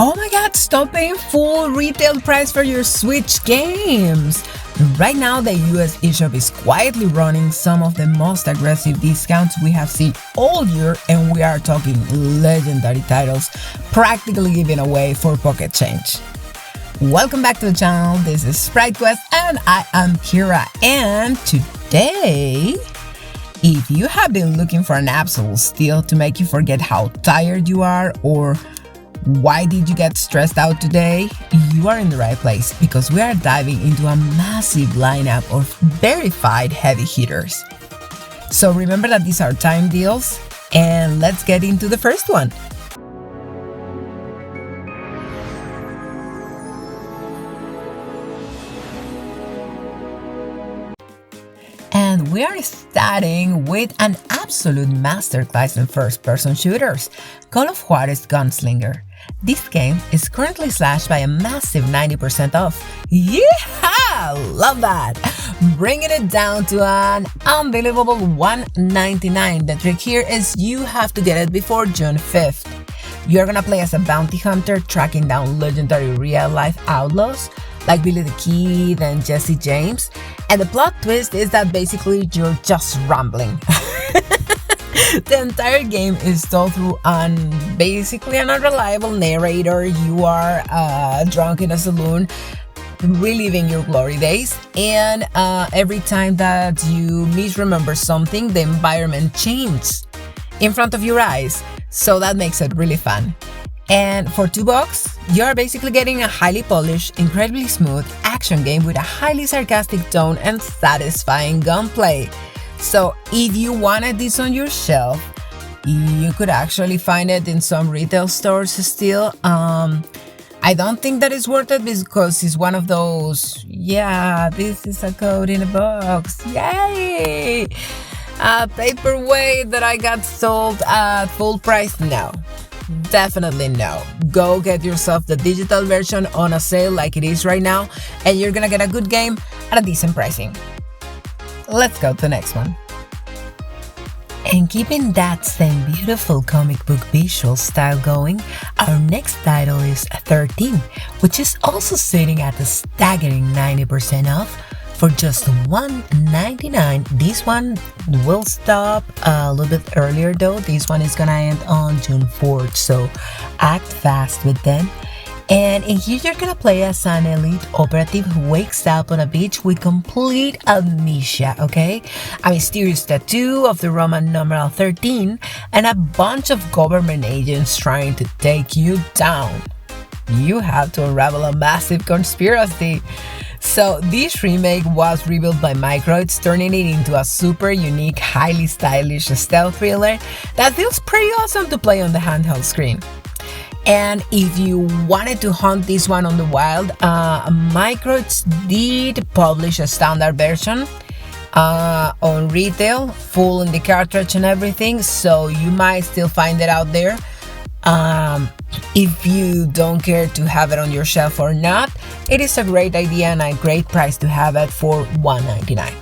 Oh my god, stop paying full retail price for your Switch games! Right now, the US eShop is quietly running some of the most aggressive discounts we have seen all year, and we are talking legendary titles practically given away for pocket change. Welcome back to the channel, this is Sprite Quest and I am Kira, and today, if you have been looking for an absolute steal to make you forget how tired you are or why did you get stressed out today, you are in the right place because we are diving into a massive lineup of verified heavy hitters. So remember that these are time deals, and let's get into the first one. And we are starting with an absolute masterclass in first-person shooters, Call of Juarez Gunslinger. This game is currently slashed by a massive 90% off. Yeah! Love that! Bringing it down to an unbelievable $199. The trick here is you have to get it before June 5th. You're gonna play as a bounty hunter tracking down legendary real-life outlaws like Billy the Kid and Jesse James. And the plot twist is that basically you're just rambling. The entire game is told through basically an unreliable narrator. You are drunk in a saloon, reliving your glory days, and every time that you misremember something, the environment changes in front of your eyes. So that makes it really fun. And for $2, you're basically getting a highly polished, incredibly smooth action game with a highly sarcastic tone and satisfying gunplay. So if you wanted this on your shelf, you could actually find it in some retail stores still. I don't think that it's worth it because it's one of those, yeah, this is a code in a box, yay! A paperweight that I got sold at full price, no. Definitely no. Go get yourself the digital version on a sale like it is right now, and you're gonna get a good game at a decent pricing. Let's go to the next one. And keeping that same beautiful comic book visual style going, our next title is 13, which is also sitting at a staggering 90% off for just $199. This one will stop a little bit earlier though. This one is gonna end on June 4th, so act fast with them. And in here you're gonna play as an elite operative who wakes up on a beach with complete amnesia, okay? A mysterious tattoo of the Roman numeral 13 and a bunch of government agents trying to take you down. You have to unravel a massive conspiracy. So this remake was rebuilt by Microids, turning it into a super unique, highly stylish stealth thriller that feels pretty awesome to play on the handheld screen. And if you wanted to hunt this one on the wild, Microids did publish a standard version on retail, full in the cartridge and everything, so you might still find it out there. If you don't care to have it on your shelf or not, it is a great idea and a great price to have it for $199.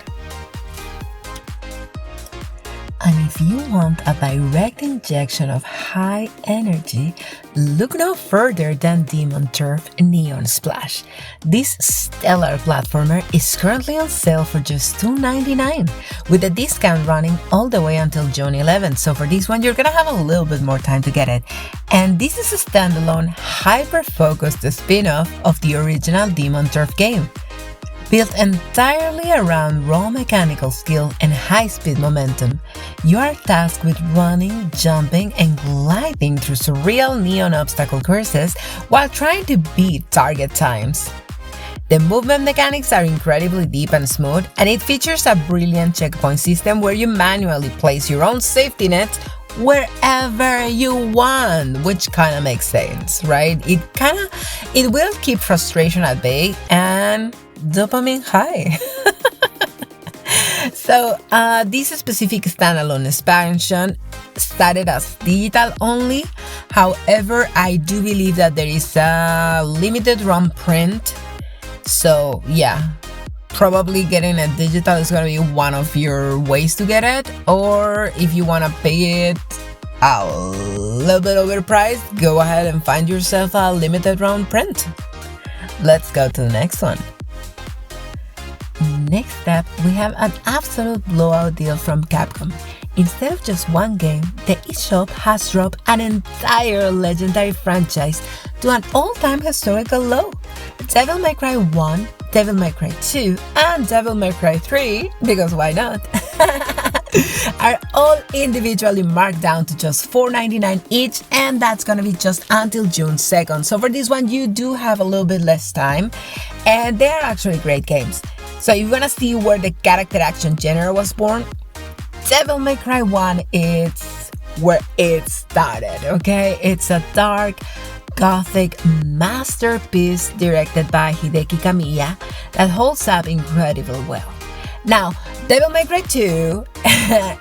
And if you want a direct injection of high energy, look no further than Demon Turf Neon Splash. This stellar platformer is currently on sale for just $299, with a discount running all the way until June 11th. So for this one, you're gonna have a little bit more time to get it. And this is a standalone, hyper-focused spin-off of the original Demon Turf game. Built entirely around raw mechanical skill and high-speed momentum, you are tasked with running, jumping, and gliding through surreal neon obstacle courses while trying to beat target times. The movement mechanics are incredibly deep and smooth, and it features a brilliant checkpoint system where you manually place your own safety nets wherever you want, which kind of makes sense, right? It will keep frustration at bay and dopamine high. So this specific standalone expansion started as digital only. However, I do believe that there is a limited run print. So yeah, probably getting it digital is gonna be one of your ways to get it. Or if you wanna pay it a little bit overpriced, go ahead and find yourself a limited run print. Let's go to the next one. Next up, we have an absolute blowout deal from Capcom. Instead of just one game, the eShop has dropped an entire legendary franchise to an all-time historical low. Devil May Cry 1, Devil May Cry 2, and Devil May Cry 3, because why not, are all individually marked down to just $4.99 each, and that's gonna be just until June 2nd. So for this one, you do have a little bit less time, and they're actually great games. So if you wanna see where the character action genre was born, Devil May Cry 1, it's where it started, okay? It's a dark, gothic masterpiece directed by Hideki Kamiya that holds up incredibly well. Now, Devil May Cry 2,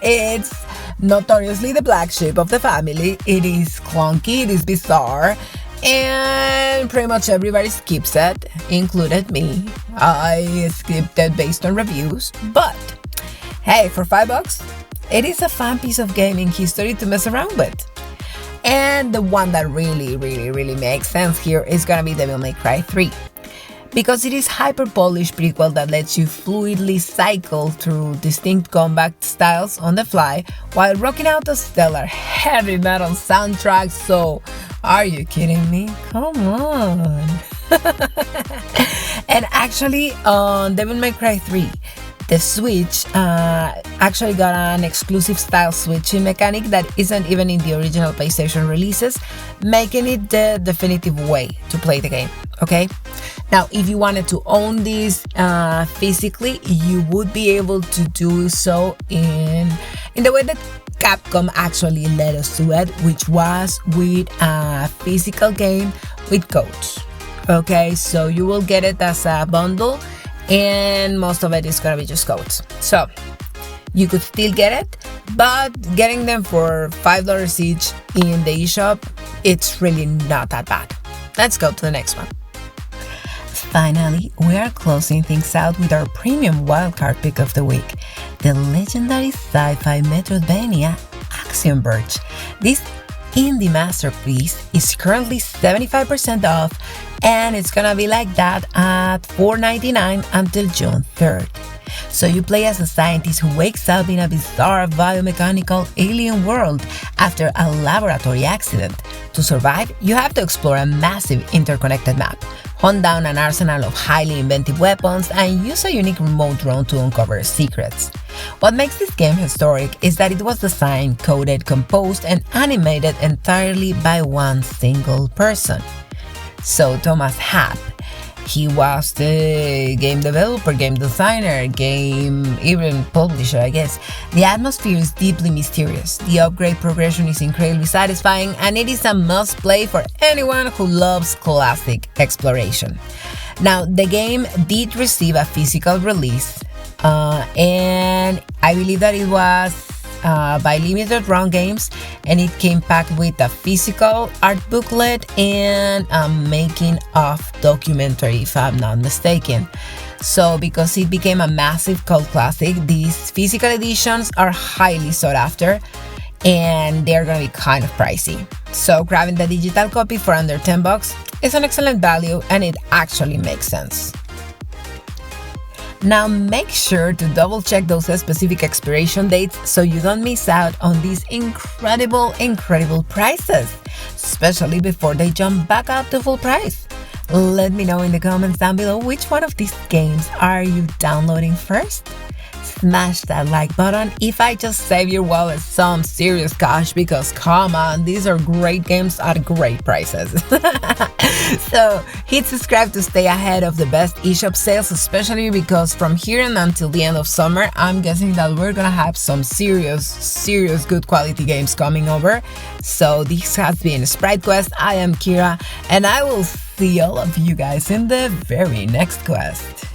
it's notoriously the black sheep of the family. It is clunky, it is bizarre, and pretty much everybody skips it, included me. I skipped it based on reviews, but hey, for $5, it is a fun piece of gaming history to mess around with. And the one that really makes sense here is gonna be Devil May Cry 3. Because it is hyper-polished prequel that lets you fluidly cycle through distinct combat styles on the fly while rocking out a stellar heavy metal soundtrack. So, are you kidding me? Come on! And actually, on Devil May Cry 3, the Switch actually got an exclusive style switching mechanic that isn't even in the original PlayStation releases, making it the definitive way to play the game, okay? Now, if you wanted to own this physically, you would be able to do so in the way that Capcom actually let us do it, which was with a physical game with codes, okay? So you will get it as a bundle, and most of it is gonna be just codes. So you could still get it, but getting them for $5 each in the eShop, it's really not that bad. Let's go to the next one. Finally, we are closing things out with our premium wildcard pick of the week, the legendary sci-fi Metroidvania Axiom Verge. This indie masterpiece is currently 75% off, and it's gonna be like that at $4.99 until June 3rd. So you play as a scientist who wakes up in a bizarre biomechanical alien world after a laboratory accident. To survive, you have to explore a massive interconnected map, hunt down an arsenal of highly inventive weapons, and use a unique remote drone to uncover secrets. What makes this game historic is that it was designed, coded, composed, and animated entirely by one single person. So Thomas Happ, he was the game developer, game designer, even publisher, I guess. The atmosphere is deeply mysterious, the upgrade progression is incredibly satisfying, and it is a must-play for anyone who loves classic exploration. Now, the game did receive a physical release, and I believe that it was by Limited Run Games, and it came packed with a physical art booklet and a making of documentary, if I'm not mistaken. So because it became a massive cult classic, these physical editions are highly sought after, and they're gonna be kind of pricey. So grabbing the digital copy for under $10 is an excellent value, and it actually makes sense. Now make sure to double check those specific expiration dates so you don't miss out on these incredible prices, especially before they jump back up to full price. Let me know in the comments down below which one of these games are you downloading first. Smash that like button if I just save your wallet some serious cash, because come on, these are great games at great prices. So hit subscribe to stay ahead of the best eShop sales, especially because from here and until the end of summer, I'm guessing that we're gonna have some serious good quality games coming over. So this has been Sprite Quest. I am Kira, and I will see all of you guys in the very next quest.